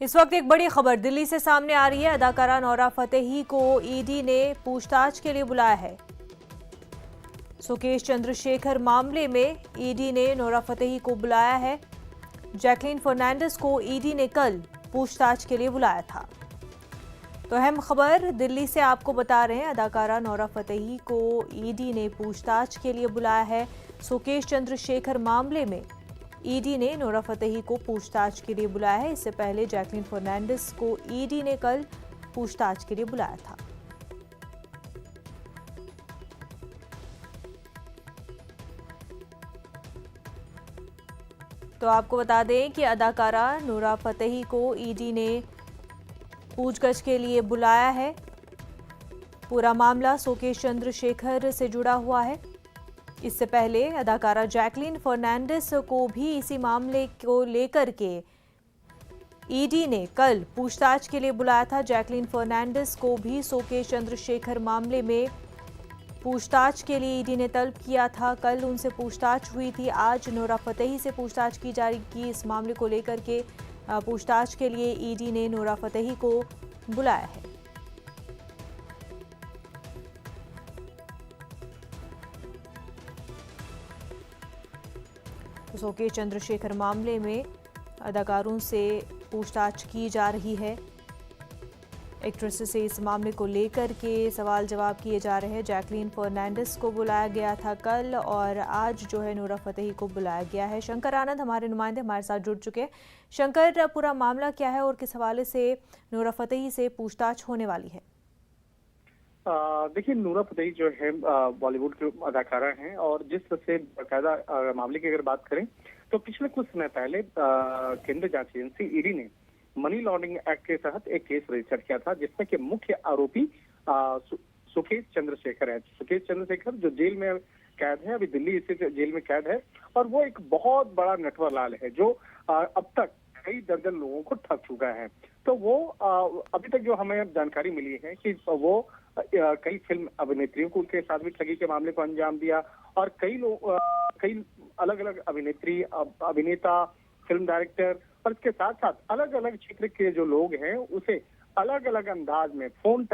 इस वक्त एक बड़ी खबर दिल्ली से सामने आ रही है। अदाकारा नोरा फतेही को ईडी ने पूछताछ के लिए बुलाया है। सुकेश चंद्रशेखर मामले में ईडी ने नोरा फतेही को बुलाया है। जैकलीन फर्नांडिस को ईडी ने कल पूछताछ के लिए बुलाया था। तो अहम खबर दिल्ली से आपको बता रहे हैं। अदाकारा नोरा फतेही को ईडी ने पूछताछ के लिए बुलाया है। सुकेश चंद्रशेखर मामले में ईडी ने नोरा फतेही को पूछताछ के लिए बुलाया है। इससे पहले जैकलीन फर्नांडिस को ईडी ने कल पूछताछ के लिए बुलाया था। तो आपको बता दें कि अदाकारा नोरा फतेही को ईडी ने पूछताछ के लिए बुलाया है। पूरा मामला सुकेश चंद्रशेखर से जुड़ा हुआ है। इससे पहले अदाकारा जैकलीन फर्नांडिस को भी इसी मामले को लेकर के ईडी ने कल पूछताछ के लिए बुलाया था। जैकलीन फर्नांडिस को भी सुकेश चंद्रशेखर मामले में पूछताछ के लिए ईडी ने तलब किया था। कल उनसे पूछताछ हुई थी। आज नोरा फतेही से पूछताछ की जा रही थी। इस मामले को लेकर के पूछताछ के लिए ईडी ने नोरा फतेही को बुलाया है। सुकेश चंद्रशेखर मामले में अदाकारों से पूछताछ की जा रही है। एक्ट्रेस से इस मामले को लेकर के सवाल जवाब किए जा रहे हैं। जैकलीन फर्नांडिस को बुलाया गया था कल और आज जो है नोरा फतेही को बुलाया गया है। शंकर आनंद हमारे नुमाइंदे हमारे साथ जुड़ चुके हैं। शंकर, पूरा मामला क्या है और किस हवाले से नोरा फतेही से पूछताछ होने वाली है? देखिए, नोरा फतेही जो है बॉलीवुड के अदाकारा हैं और जिस तरह से बाकायदा मामले की अगर बात करें तो पिछले कुछ समय पहले केंद्रीय जांच एजेंसी ईडी ने मनी लॉन्ड्रिंग एक्ट के तहत एक केस रजिस्टर किया था, जिसमें कि मुख्य आरोपी सुकेश चंद्रशेखर है। सुकेश चंद्रशेखर जो जेल में कैद है, अभी दिल्ली स्थित जेल में कैद है और वो एक बहुत बड़ा नटवरलाल है जो अब तक कई दर्जन लोगों को ठग चुका है। तो वो अभी तक जो हमें जानकारी मिली है कि वो कई फिल्म अभिनेत्रियों को उनके साथ भी ठगी के मामले को अंजाम दिया और कई अलग अलग अभिनेत्री, अभिनेता, फिल्म डायरेक्टर और इसके साथ साथ अलग अलग क्षेत्र के जो लोग हैं उसे अलग अलग अंदाज में फोन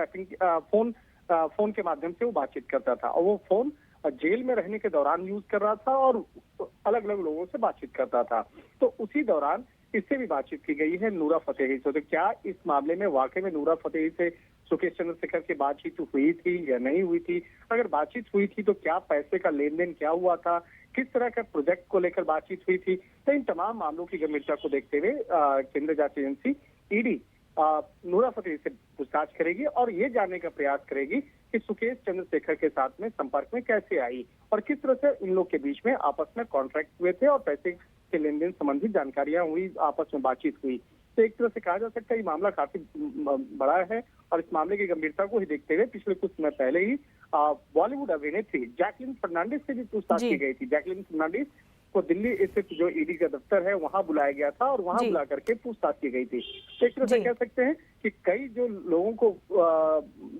के माध्यम से वो बातचीत करता था और वो फोन जेल में रहने के दौरान यूज कर रहा था और अलग अलग लोगों से बातचीत करता था। तो उसी दौरान इससे भी बातचीत की गई है नोरा फतेही से। तो क्या इस मामले में वाकई में नोरा फतेही से सुकेश चंद्रशेखर की बातचीत हुई थी या नहीं हुई थी? अगर बातचीत हुई थी तो क्या पैसे का लेन देन क्या हुआ था, किस तरह का प्रोजेक्ट को लेकर बातचीत हुई थी? तो इन तमाम मामलों की गंभीरता को देखते हुए केंद्रीय जांच एजेंसी ईडी नोरा फतेही से पूछताछ करेगी और ये जानने का प्रयास करेगी कि सुकेश चंद्रशेखर के साथ में संपर्क में कैसे आई और किस तरह से इन लोग के बीच में आपस में कॉन्ट्रैक्ट हुए थे और पैसे के लेन देन संबंधी जानकारियां हुई, आपस में बातचीत हुई। तो एक तरह से कहा जा सकता है ये मामला काफी बड़ा है और इस मामले की गंभीरता को ही देखते हुए पिछले कुछ समय पहले ही बॉलीवुड अभिनेत्री जैकलीन फर्नांडिस से भी पूछताछ की गई थी। जैकलीन फर्नांडिस को दिल्ली स्थित जो ईडी का दफ्तर है वहां बुलाया गया था और वहां बुला करके पूछताछ की गई थी। तो एक तरह से कह सकते हैं कि कई जो लोगों को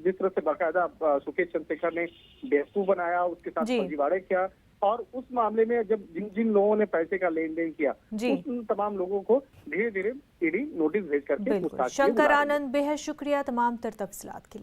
जिस तरह से बाकायदा सुकेश चंद्रशेखर ने बेवकूफ बनाया, उसके साथ फर्जीवाड़े किया और उस मामले में जब जिन जिन लोगों ने पैसे का लेन देन किया उन तमाम लोगों को धीरे धीरे ईडी नोटिस भेज करके पूछताछ। शंकर आनंद, बेहद शुक्रिया तमाम तर तफसीलात के लिए।